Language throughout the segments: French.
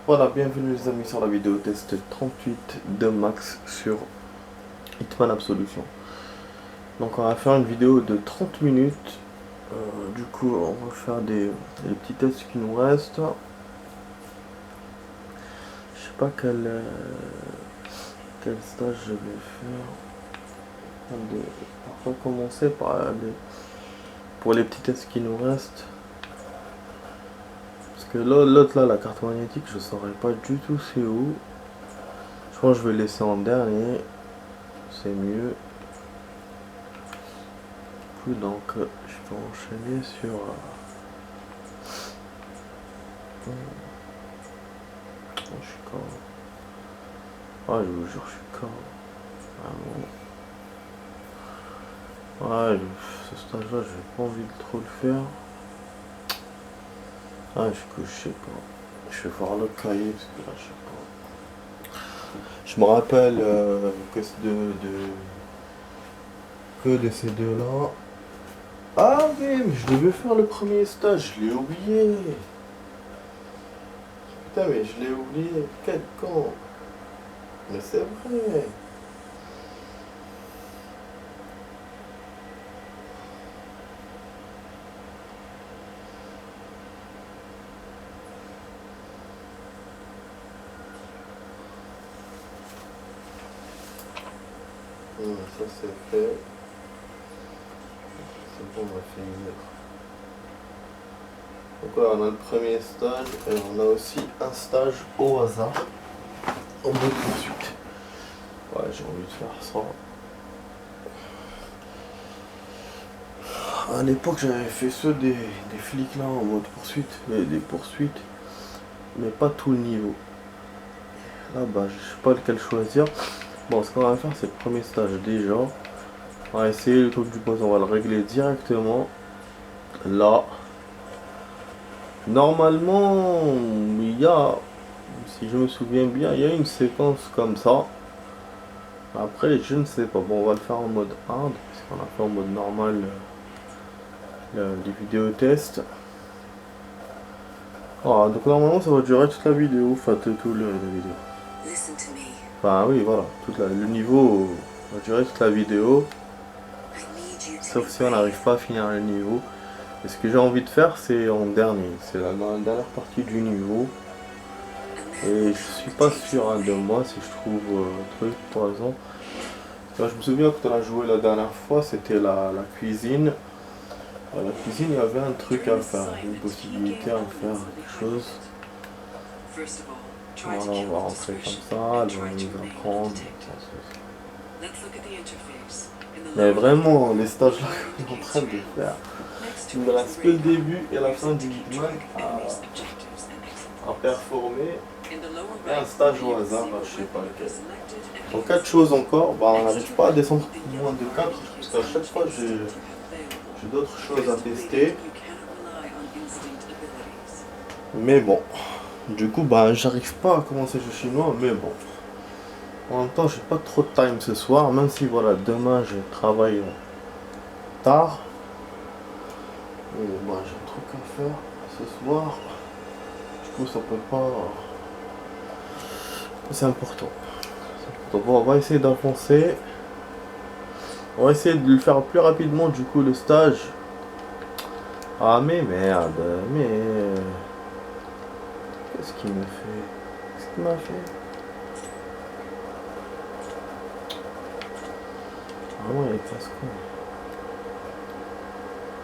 Voilà, bienvenue les amis sur la vidéo test 38 de Max sur Hitman Absolution. Donc on va faire une vidéo de 30 minutes. Du coup on va faire des petits tests qui nous restent. Je sais pas quel stage je vais faire. On va commencer pour les petits tests qui nous restent. Parce que l'autre là, la carte magnétique, je saurais pas du tout c'est où. Je pense que je vais laisser en dernier. C'est mieux. Donc je peux enchaîner sur je suis quand je vous jure je suis quand ce stage là j'ai pas envie de trop le faire. Je sais pas, je vais voir le cahier parce que là je sais pas, je me rappelle que c'est de ces deux là. Ah oui, mais je devais faire le premier stage, je l'ai oublié. Putain, mais je l'ai oublié, quel con. Mais c'est vrai. Ça c'est fait. C'est bon, on va finir. Donc là, on a le premier stage et on a aussi un stage au hasard en mode poursuite. Ouais, j'ai envie de faire ça. À l'époque, j'avais fait ceux des flics là en mode poursuite, mais des poursuites, mais pas tout le niveau. Là, je sais pas lequel choisir. Bon, ce qu'on va faire, c'est le premier stage déjà. On va essayer le truc du boss, on va le régler directement. Là. Normalement, il y a, si je me souviens bien, il y a une séquence comme ça. Après, je ne sais pas. Bon, on va le faire en mode hard, parce qu'on a fait en mode normal les vidéos tests. Voilà, donc normalement, ça va durer toute la vidéo, enfin tout la vidéo. Enfin oui, voilà, le niveau va durer toute la vidéo. Sauf si on n'arrive pas à finir le niveau. Et ce que j'ai envie de faire, c'est en dernier. C'est la dernière partie du niveau. Et je suis pas sûr de moi si je trouve un truc, par exemple. Là, je me souviens quand on a joué la dernière fois, c'était la cuisine. La cuisine, il y avait un truc à faire, une possibilité à faire quelque chose. Voilà, on va rentrer comme ça, elle va nous apprendre. Mais vraiment, les stages là qu'on est en train de faire, il me reste que le début et la fin du Hitman à performer. Et un stage au hasard, je sais pas lequel. Donc 4 choses encore, on n'arrive pas à descendre moins de 4 parce qu'à chaque fois j'ai d'autres choses à tester. Mais bon, du coup j'arrive pas à commencer le chinois, mais bon. En même temps j'ai pas trop de time ce soir, même si voilà demain je travaille tard. Et j'ai un truc à faire ce soir. Du coup ça peut pas. C'est important. Donc bon, on va essayer d'avancer. On va essayer de le faire plus rapidement du coup le stage. Ah mais merde, mais qu'est-ce qu'il me fait? Qu'est-ce qu'il m'a fait? Vraiment il est casse-con.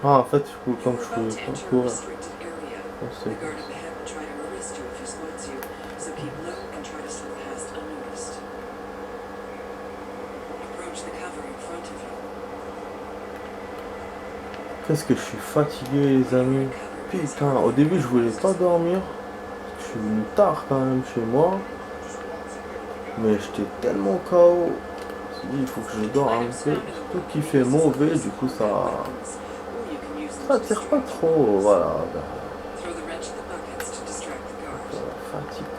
Ah en fait comme je pouvais pas courir. Qu'est-ce que je suis fatigué les amis. Putain, au début je voulais pas dormir. Je suis venu tard quand même chez moi. Mais j'étais tellement KO. Je me suis dit il faut que je dors un peu. Surtout qu'il fait mauvais, du coup ça tire pas trop. Voilà. Fatigue.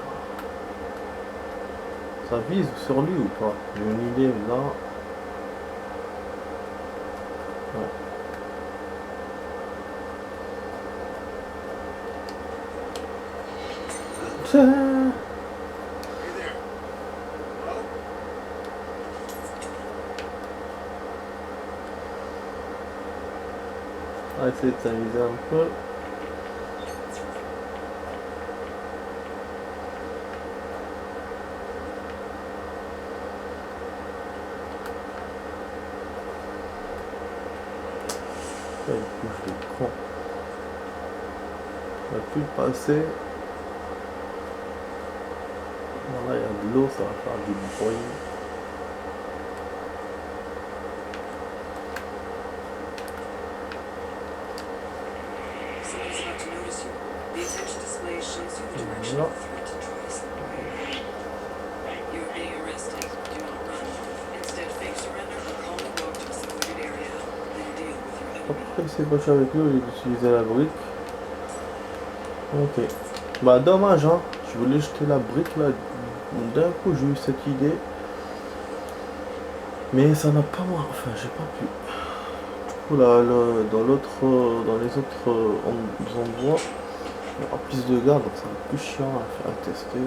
Ça vise sur lui ou pas? J'ai une idée là. Ouais. Tiens. On va essayer de s'amuser un peu. Il bouge le con. On va plus le passer. Voilà, il y a de l'eau, ça va faire du bruit. Non. Après, c'est pas cher avec nous, il utilisait la brique. Ok. Bah, dommage, hein. Je voulais jeter la brique là. D'un coup, j'ai eu cette idée. Mais ça n'a pas moi. Enfin, j'ai pas pu. Du coup, là, dans les autres endroits, il y aura plus de gardes, donc ça va être plus chiant à tester.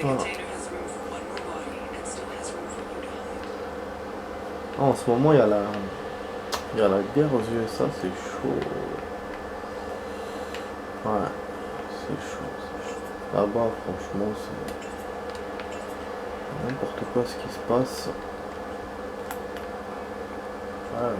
Voilà. Ah, en ce moment, il y a la guerre aux USA, c'est chaud. Ouais, c'est chaud. Là-bas, franchement, c'est n'importe quoi ce qui se passe. Ouais.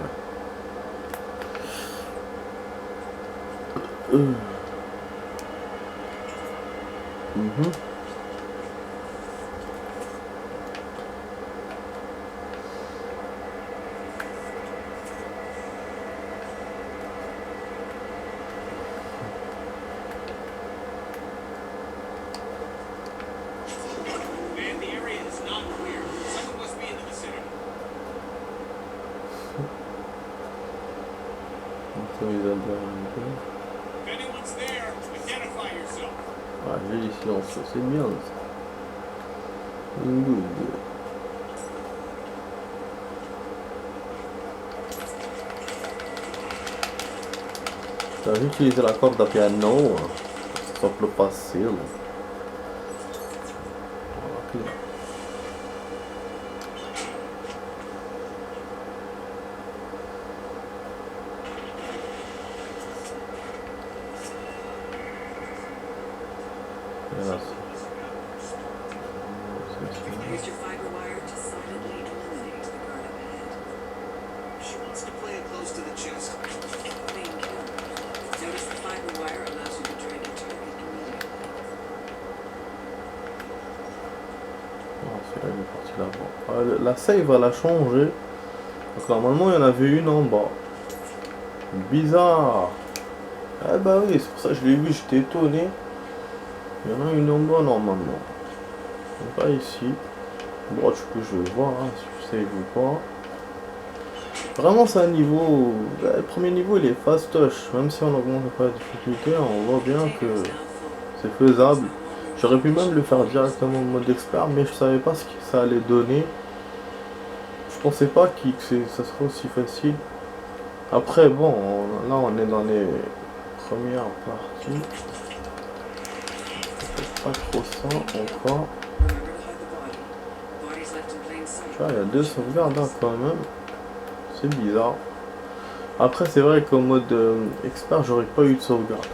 Ah, j'ai dit silence, c'est bien ça. Good. J'ai utilisé la corde à piano, ça peut passer. La save elle a changé. Donc normalement il y en avait une en bas. Bizarre. Ah bah oui, c'est pour ça que je l'ai vu, j'étais étonné. Il y en a une en bas normalement. Donc pas ici. Bon, du coup je vais voir hein, si je save ou pas. Vraiment c'est un niveau. Le premier niveau il est fastoche. Même si on augmente pas la difficulté, on voit bien que c'est faisable. J'aurais pu même le faire directement en mode expert, mais je savais pas ce que ça allait donner. Je pensais pas que ça serait aussi facile. Après bon, là on est dans les premières parties. Pas trop ça encore. Tu vois, il y a 2 sauvegardes hein, quand même. C'est bizarre. Après c'est vrai qu'en mode expert j'aurais pas eu de sauvegarde.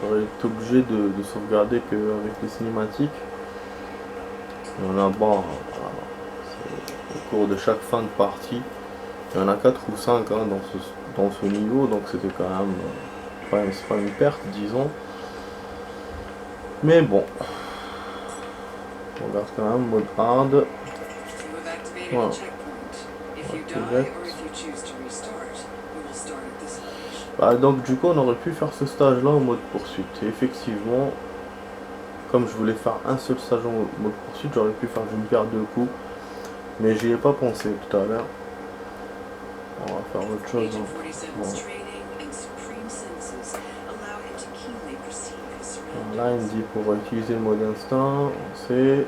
J'aurais été obligé de sauvegarder qu'avec les cinématiques. Il y en a bon, au cours de chaque fin de partie. Il y en a 4 ou 5 hein, dans ce niveau, donc c'était quand même c'est pas une perte disons. Mais bon. On regarde quand même mode hard. Voilà. Bah, donc du coup on aurait pu faire ce stage là en mode poursuite. Et effectivement, comme je voulais faire un seul stage en mode poursuite, j'aurais pu faire d'une pierre deux coups. Mais j'y ai pas pensé tout à l'heure. On va faire autre chose. Bon. Là il me dit pour utiliser le mode instinct, on sait.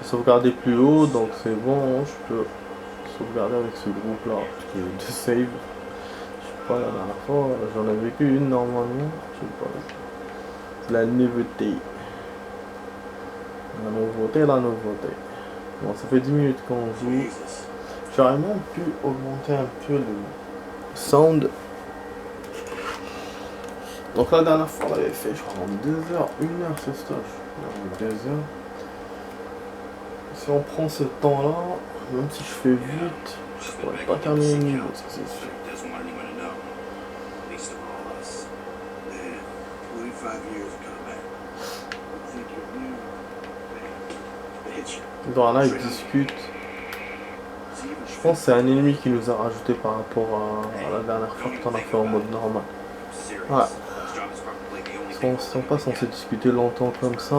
Sauvegarder plus haut, donc c'est bon, je peux sauvegarder avec ce groupe là de save. Je sais pas, la dernière fois j'en avais qu'une normalement, je sais pas. La nouveauté. La nouveauté. Bon, ça fait 10 minutes qu'on joue. J'aurais même pu augmenter un peu sound. Donc la dernière fois on l'avait fait je crois en 2 heures, 1 heure ce stage. Non, 2 heures. Si on prend ce temps là, même si je fais vite, je pourrais pas terminer le niveau, ça c'est sûr. Dans là ils discutent. Je pense que c'est un ennemi qui nous a rajouté par rapport à la dernière fois que t'en as fait en mode normal. Ouais. Ils sont pas censés discuter longtemps comme ça.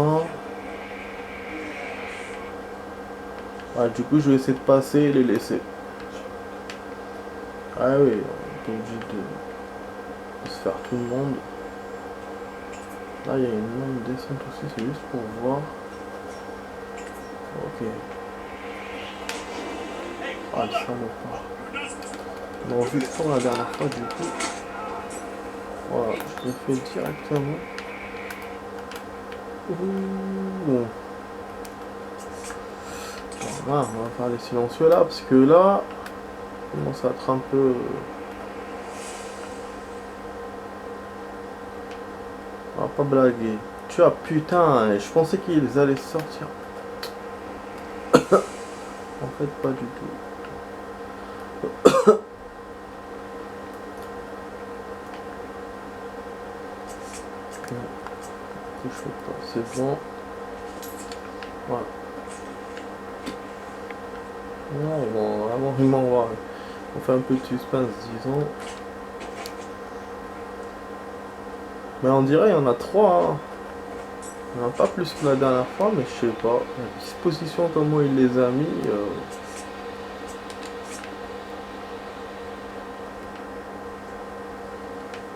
Ouais, du coup je vais essayer de passer et les laisser. Ah oui, on est obligé de se faire tout le monde. Là il y a une longue descente aussi, c'est juste pour voir. Ok. Ah le salopard. Non, vu le temps la dernière fois du coup. Voilà, je l'ai fait directement. Bon. Voilà, on va faire les silencieux là, parce que là, on commence à être un peu... On va pas blaguer. Tu as putain, je pensais qu'ils allaient sortir. En fait, pas du tout. C'est bon. Voilà. Ouais, bon, vraiment, on fait un peu de suspense, disons. Mais on dirait il y en a 3. Hein. Il n'y en a pas plus que la dernière fois, mais je sais pas. La disposition, comment il les a mis.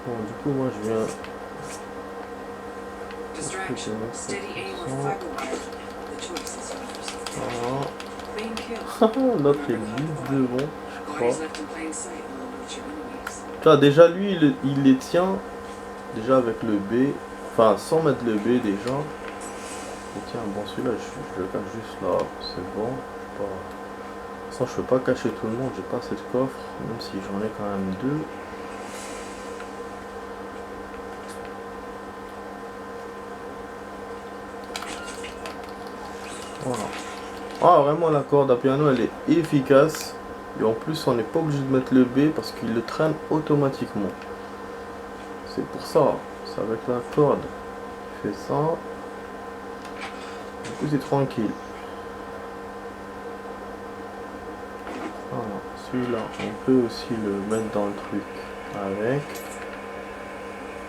Bon, du coup, moi je viens. Voilà. L'autre est vite devant, je crois. Tu vois, déjà lui, il les tient. Déjà avec le B. Enfin, sans mettre le B déjà. Et tiens, bon, celui-là, je le cache juste là. C'est bon. De toute façon, je peux pas cacher tout le monde. J'ai pas assez de coffre. Même si j'en ai quand même 2. Voilà. Ah, vraiment, la corde à piano, elle est efficace. Et en plus, on n'est pas obligé de mettre le B parce qu'il le traîne automatiquement. C'est pour ça. C'est avec la corde. Tu fais ça. Du coup, c'est tranquille. Voilà. Celui-là, on peut aussi le mettre dans le truc avec.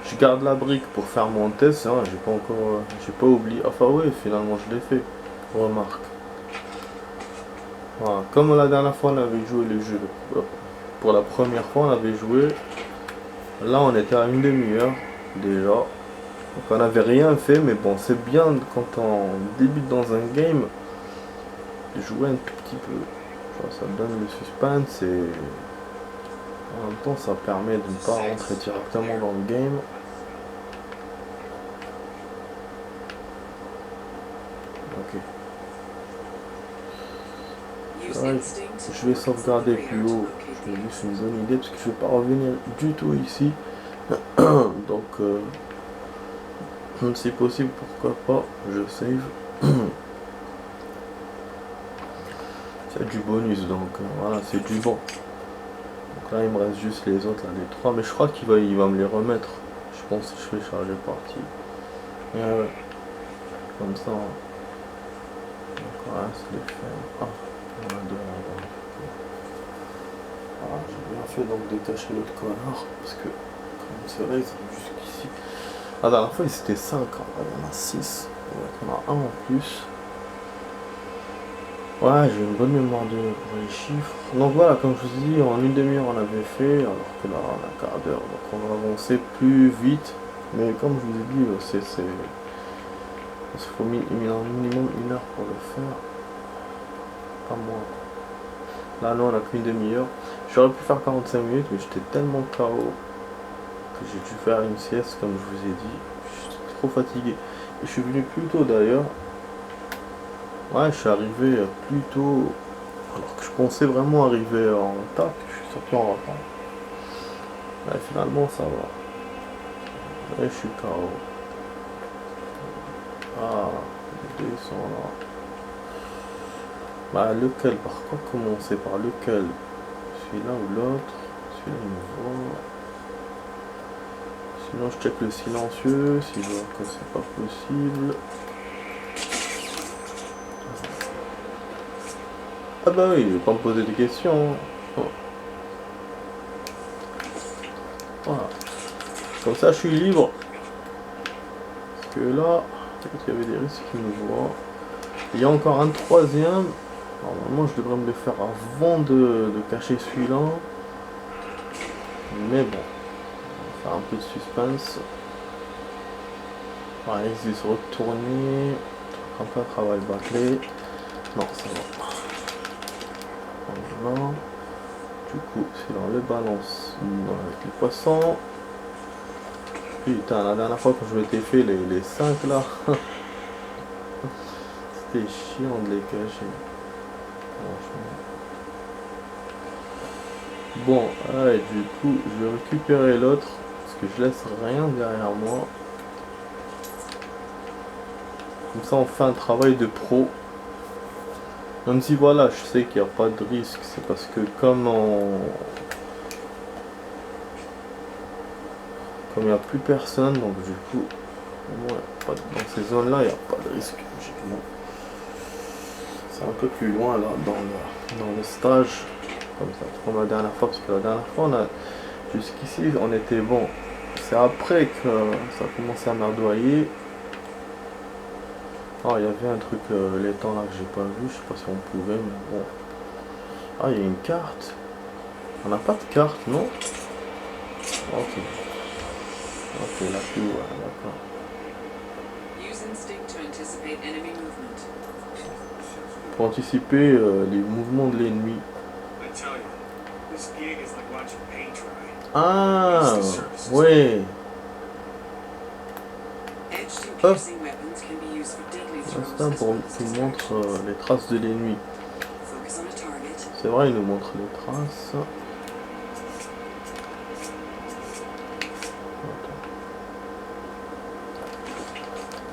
Je garde la brique pour faire mon test. Hein. J'ai pas oublié. Enfin, oui, finalement, je l'ai fait. Remarque. Voilà. Comme la dernière fois, on avait joué le jeu. Pour la première fois, on avait joué. Là, on était à une demi-heure déjà. Donc, on n'avait rien fait, mais bon, c'est bien quand on débute dans un game de jouer un tout petit peu. Genre, ça donne le suspense et en même temps, ça permet de ne pas rentrer directement dans le game. Ok. Ouais, je vais sauvegarder plus haut. C'est juste une bonne idée parce que je ne vais pas revenir du tout ici. Donc, si possible, pourquoi pas, je save. C'est du bonus, donc voilà, c'est du bon. Donc là, il me reste juste les autres, là, les 3. Mais je crois qu'il va me les remettre. Je pense que je fais charger partie. Ouais. Comme ça. Donc voilà, c'est les faire. Ah, on a deux là. Voilà, j'ai bien fait donc de détacher l'autre connard. Parce que, comme c'est vrai, ils sont jusqu'ici. La dernière fois, ils étaient 5. Hein. Là, il y en a 6. On en a un en plus. Ouais, j'ai une bonne mémoire pour les chiffres. Donc voilà, comme je vous dis, en une demi-heure on avait fait, alors que là on a un quart d'heure, donc on va avancer plus vite. Mais comme je vous ai dit, il faut minimum 1 heure pour le faire. Pas moins. Là, non, on a qu'une demi-heure. J'aurais pu faire 45 minutes, mais j'étais tellement KO que j'ai dû faire une sieste, comme je vous ai dit. Je suis trop fatigué. Et je suis venu plus tôt d'ailleurs. Ouais, je suis arrivé plus tôt, alors que je pensais vraiment arriver en tac, je suis sorti en retard. Ouais, finalement ça va. Et je suis KO. Ah, les deux sont là. Bah lequel, par contre commencer par lequel? Celui-là ou l'autre? Celui-là il me voit. Sinon je check le silencieux, si je vois que c'est pas possible. Ah bah oui, il va pas me poser des questions. Oh. Voilà. Comme ça je suis libre. Parce que là, il y avait des risques qui me voient. Il y a encore un troisième. Normalement je devrais me le faire avant de cacher celui-là. Mais bon, on va faire un peu de suspense. Ouais, il risque de se retourner. Un peu un travail bâclé. Non, ça va. Voilà. Du coup, c'est dans le balance avec les poissons. Putain, la dernière fois quand je m'étais fait les 5 là, c'était chiant de les cacher. Franchement. Bon, allez, du coup, je vais récupérer l'autre. Parce que je laisse rien derrière moi. Comme ça, on fait un travail de pro. Même si voilà, je sais qu'il n'y a pas de risque. C'est parce que comme il n'y a plus personne, donc du coup, au moins, dans ces zones-là, il n'y a pas de risque, logiquement. C'est un peu plus loin là, dans le stage. Comme ça, comme la dernière fois, parce que la dernière fois, jusqu'ici, on était bon. C'est après que ça a commencé à m'ardoyer. Ah, il y avait un truc les temps là que j'ai pas vu, je sais pas si on pouvait, mais bon. Ah, il y a une carte. On n'a pas de carte, non? Ok. Ok, là plus, ouais, d'accord. Pour anticiper les mouvements de l'ennemi. Ah, ouais. Hop. Instant pour qu'il montre les traces de l'ennemi. C'est vrai, il nous montre les traces.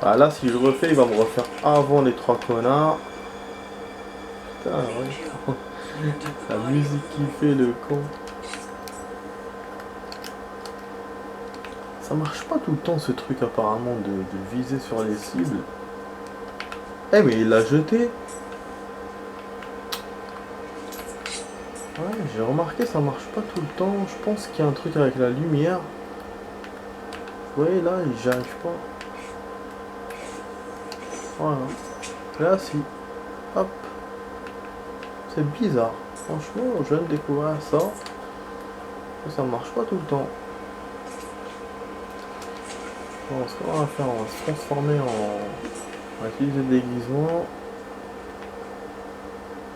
Ah là, si je refais, il va me refaire avant les 3 connards. Putain, ouais. La musique qui fait le con. Ça marche pas tout le temps ce truc apparemment de viser sur les cibles. Eh mais il l'a jeté. Ouais, j'ai remarqué ça marche pas tout le temps. Je pense qu'il y a un truc avec la lumière. Vous voyez là, j'y arrive pas. Voilà. Là si. Hop. C'est bizarre. Franchement, je viens de découvrir ça. Ça marche pas tout le temps. Bon, ce qu'on va faire, on va se transformer on va utiliser le déguisement.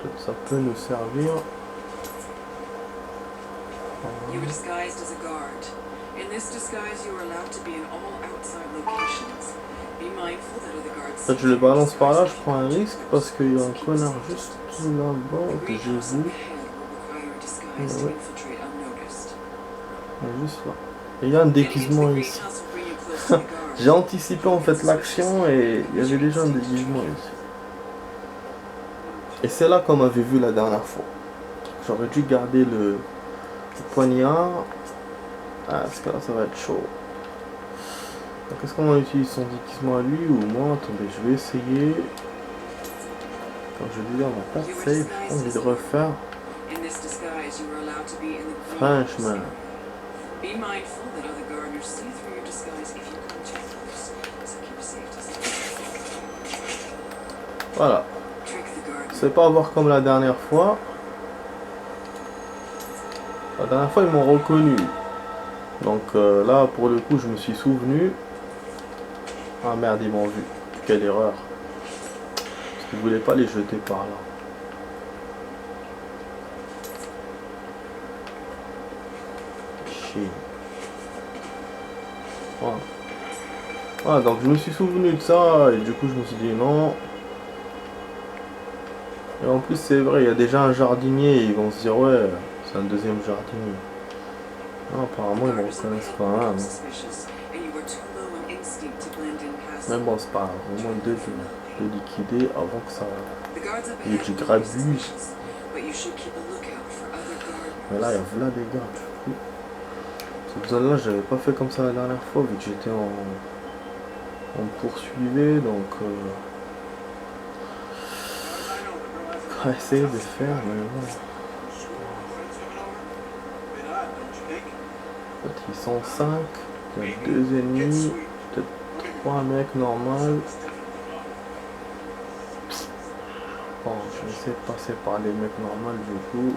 Peut-être ça peut nous servir. You were disguised as a guard. In this disguise, you are allowed to be in all outside locations. Be mindful that other guards. En fait, je le balance par là, je prends un risque parce qu'il y a un connard juste là-bas que j'ai vu. Ouais. Juste là. Et il y a un déguisement ici. J'ai anticipé en fait l'action et il y avait déjà un déguisement ici. Et c'est là qu'on m'avait vu la dernière fois. J'aurais dû garder le poignard. Ah, parce que là ça va être chaud. Donc est-ce qu'on utilise son déguisement à lui ou moi? Attendez, je vais essayer. Comme je disais, on n'a pas de save, j'ai envie de refaire. Franchement. Voilà. C'est pas avoir comme la dernière fois. La dernière fois ils m'ont reconnu. Donc là pour le coup je me suis souvenu. Ah merde, ils m'ont vu. Quelle erreur. Parce qu'ils voulaient pas les jeter par là. Chier. Voilà. Voilà, donc je me suis souvenu de ça et du coup je me suis dit non. Et en plus c'est vrai, il y a déjà un jardinier et ils vont se dire ouais, c'est un deuxième jardinier. Non, apparemment ils me reconnaissent quand même. Mais bon, c'est pas grave. Au moins de liquider avant que ça il y ait du grabuge. Mais là, il y a voilà les gars, du coup. Cette zone là, j'avais pas fait comme ça la dernière fois vu que j'étais en. On me poursuivait, donc on va essayer de faire, mais bon. En fait, ils sont 5, il y a 2 ennemis, peut-être 3 mecs normaux. Bon, je vais essayer de passer par les mecs normaux du coup.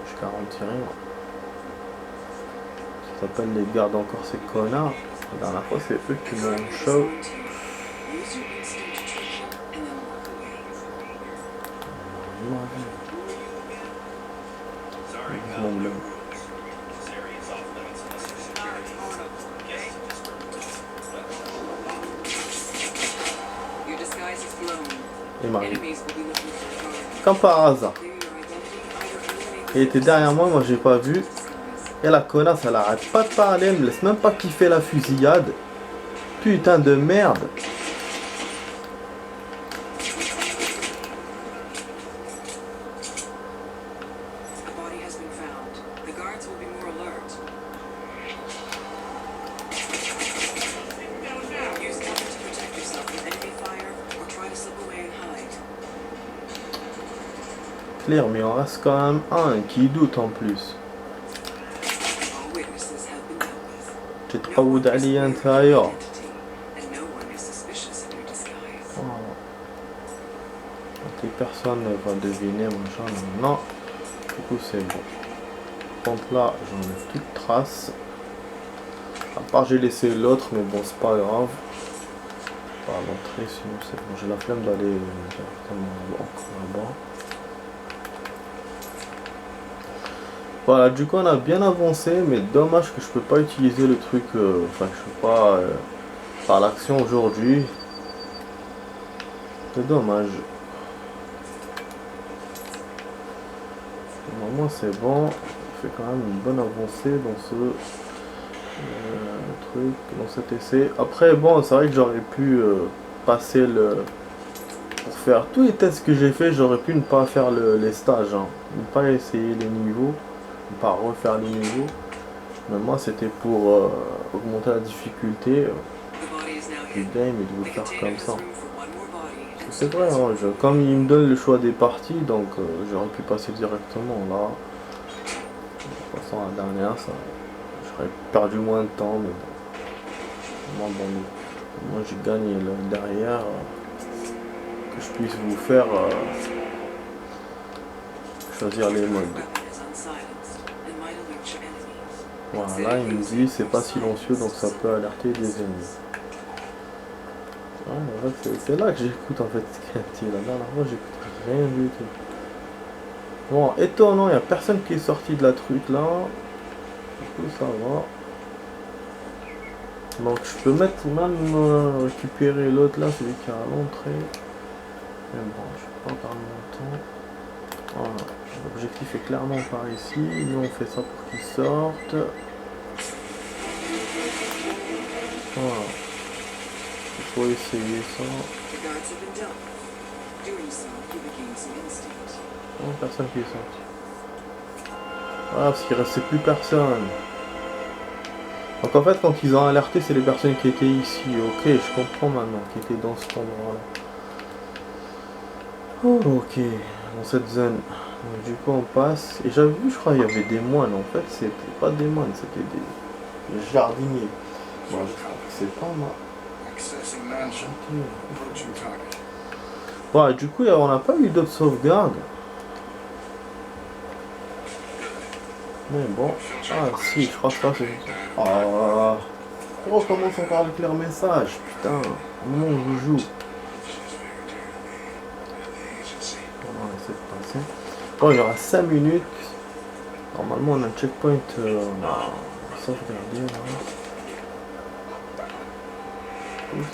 Je garantis rien. Ça s'appelle les gardes encore ces connards. La dernière fois, c'est eux qui m'ont chaud. Il m'arrive. Comme par hasard. Il était derrière moi, moi j'ai pas vu. Et la connasse, elle arrête pas de parler, elle me laisse même pas kiffer la fusillade. Putain de merde. Claire, mais il en reste quand même un qui doute en plus. تتعود عليا نتايا. Personne ne va deviner machin. Non. Du coup c'est bon. Par contre là j'en ai plus de traces. À part j'ai laissé l'autre mais bon c'est pas grave. Pas l'entrée sinon c'est bon. J'ai la flemme d'aller directement là-bas. Voilà, du coup on a bien avancé, mais dommage que je peux pas utiliser le truc, enfin que je peux pas faire l'action aujourd'hui. C'est dommage. Normalement c'est bon, on fait quand même une bonne avancée dans ce truc, dans cet essai. Après bon, c'est vrai que j'aurais pu passer le... Pour faire tous les tests que j'ai fait, j'aurais pu ne pas faire les stages, hein. Ne pas essayer les niveaux. Pas refaire les niveaux, mais moi c'était pour augmenter la difficulté du game et de vous faire comme ça. C'est vrai, hein, comme il me donne le choix des parties, donc j'aurais pu passer directement là. De toute façon, la dernière, ça, j'aurais perdu moins de temps, mais bon. Moi j'ai gagné là, derrière, que je puisse vous faire choisir les modes. Voilà, il me dit c'est pas silencieux donc ça peut alerter des ennemis. Ouais, c'est là que j'écoute en fait ce qu'il a dit. La dernière fois j'écoute rien du tout. Bon, étonnant, il n'y a personne qui est sorti de la truc là. Du coup ça va. Donc je peux mettre même récupérer l'autre là, celui qui est à l'entrée. Mais bon, je vais pas perdre mon temps. Voilà. L'objectif est clairement par ici. Nous on fait ça pour qu'ils sortent. Voilà. Il faut essayer ça. Oh, personne qui est sorti. Voilà, parce qu'il restait plus personne. Donc en fait quand ils ont alerté c'est les personnes qui étaient ici. Ok, je comprends maintenant, qui étaient dans cet endroit là. Oh, ok, dans cette zone. Donc, du coup on passe. Et j'avais vu, je crois, il y avait des moines. En fait c'était pas des moines, c'était des jardiniers. Bon, je crois que c'est pas mal. Bon, du coup on n'a pas eu d'autres sauvegardes. Mais bon. Ah si, je crois que ça c'est... Ah, on recommence encore avec leur message. Putain, mon joujou. On va essayer de passer. Bon, il y aura 5 minutes. Normalement on a un checkpoint. On a sauvegardé là.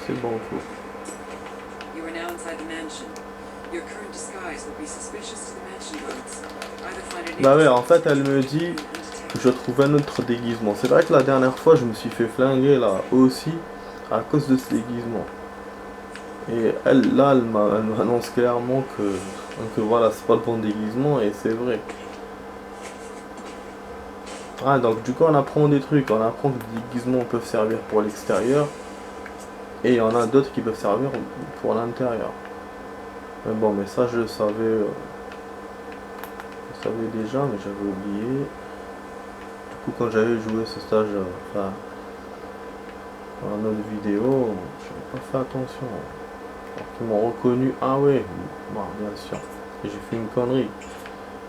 C'est bon, faut. Bah ouais, en fait elle me dit que je trouve un autre déguisement. C'est vrai que la dernière fois je me suis fait flinguer là aussi à cause de ce déguisement. Et elle m'annonce clairement que voilà, c'est pas le bon déguisement, et c'est vrai. Ah, donc du coup on apprend des trucs, on apprend que des déguisements peuvent servir pour l'extérieur, et il y en a d'autres qui peuvent servir pour l'intérieur. Mais bon, mais ça je le savais, déjà, mais j'avais oublié. Du coup quand j'avais joué ce stage, enfin, dans notre vidéo, j'avais pas fait attention. Alors qu'ils m'ont reconnu, ah ouais, bon, bien sûr, et j'ai fait une connerie.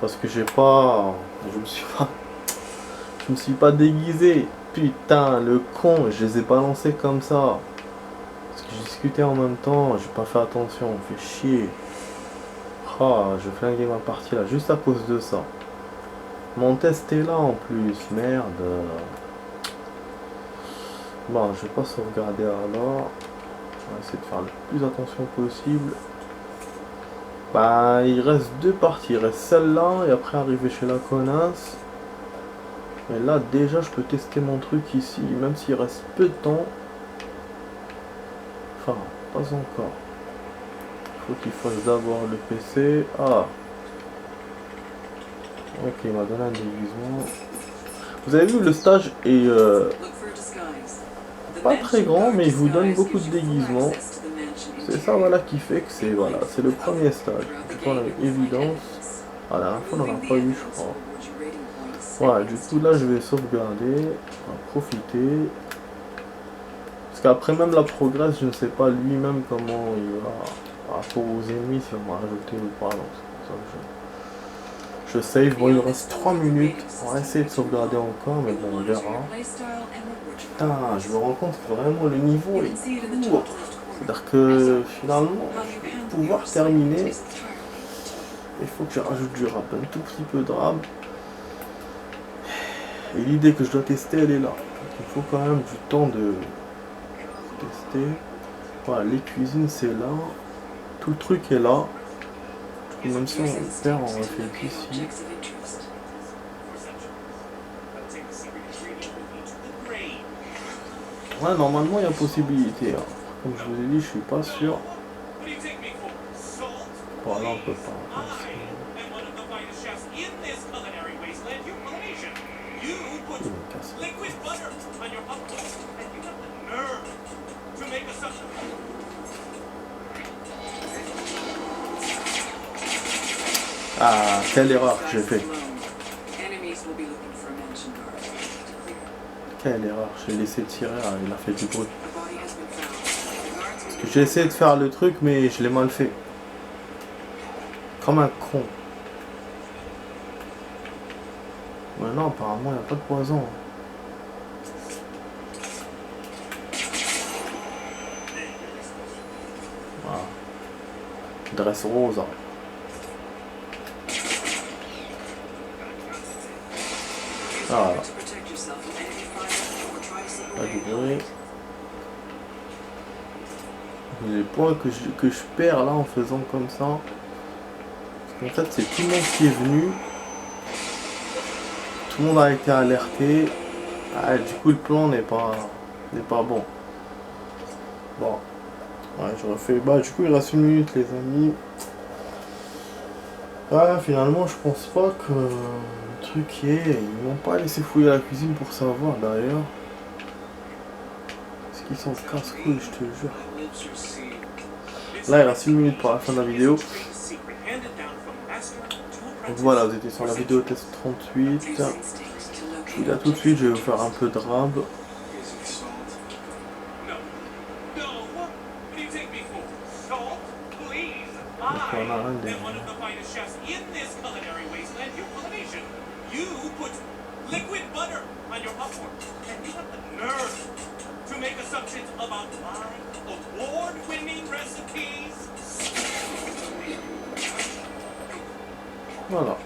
Parce que je me suis pas déguisé. Putain, le con, je les ai pas lancés comme ça. Parce que j'ai discuté en même temps, j'ai pas fait attention, on fait chier. Ah, je flinguais ma partie là, juste à cause de ça. Mon test est là en plus, merde. Bon, je vais pas sauvegarder alors. On va essayer de faire le plus attention possible. Bah, il reste deux parties. Il reste celle-là et après arriver chez la connasse. Mais là, déjà, je peux tester mon truc ici, même s'il reste peu de temps. Enfin, pas encore. Il faut qu'il fasse d'abord le PC. Ah. Ok, il m'a donné un déguisement. Vous avez vu, le stage est pas très grand, mais il vous donne beaucoup de déguisements. C'est ça, voilà, qui fait que c'est le premier stage. Du coup, on a une évidence. À la fin, on n'en a pas eu, je crois. Voilà, du coup, là, je vais sauvegarder. On va profiter. Parce qu'après, même la progresse, je ne sais pas lui-même comment il va. Par rapport aux ennemis, si on va rajouter ou pas. Donc, c'est pour ça que je save. Bon, il me reste 3 minutes. On va essayer de sauvegarder encore, mais bon, on verra. Putain, je me rends compte que vraiment le niveau est court. C'est-à-dire que finalement, pour pouvoir terminer, il faut que je rajoute du rap, un tout petit peu de rap. Et l'idée que je dois tester, elle est là. Donc, il faut quand même du temps de tester. Voilà, les cuisines, c'est là. Tout le truc est là. Du coup, même si on perd, on fait ici. Ouais, normalement, il y a possibilité. Hein. Comme je vous ai dit, je suis pas sûr. Bon, là, on peut pas. Ah, quelle erreur que j'ai fait. Quelle erreur, j'ai laissé tirer, il a fait du bruit. Parce que j'ai essayé de faire le truc, mais je l'ai mal fait. Comme un con. Mais non, apparemment, il n'y a pas de poison. Voilà. Dresse rose. Voilà. Pas du bruit. Les points que je perds là en faisant comme ça. En fait, c'est tout le monde qui est venu. Tout le monde a été alerté. Ah, du coup, le plan n'est pas bon. Bon. Ouais, je refais. Bah, du coup, il reste 1 minute, les amis. Ah, finalement, je pense pas que le truc est. Ils m'ont pas laissé fouiller la cuisine pour savoir d'ailleurs. Parce qu'ils sont casse-couilles, je te jure. Là, il reste 1 minute pour la fin de la vidéo. Donc voilà, vous étiez sur la vidéo test 38. Je vous dis à tout de suite, je vais vous faire un peu de rab. Donc on a un des... Voilà.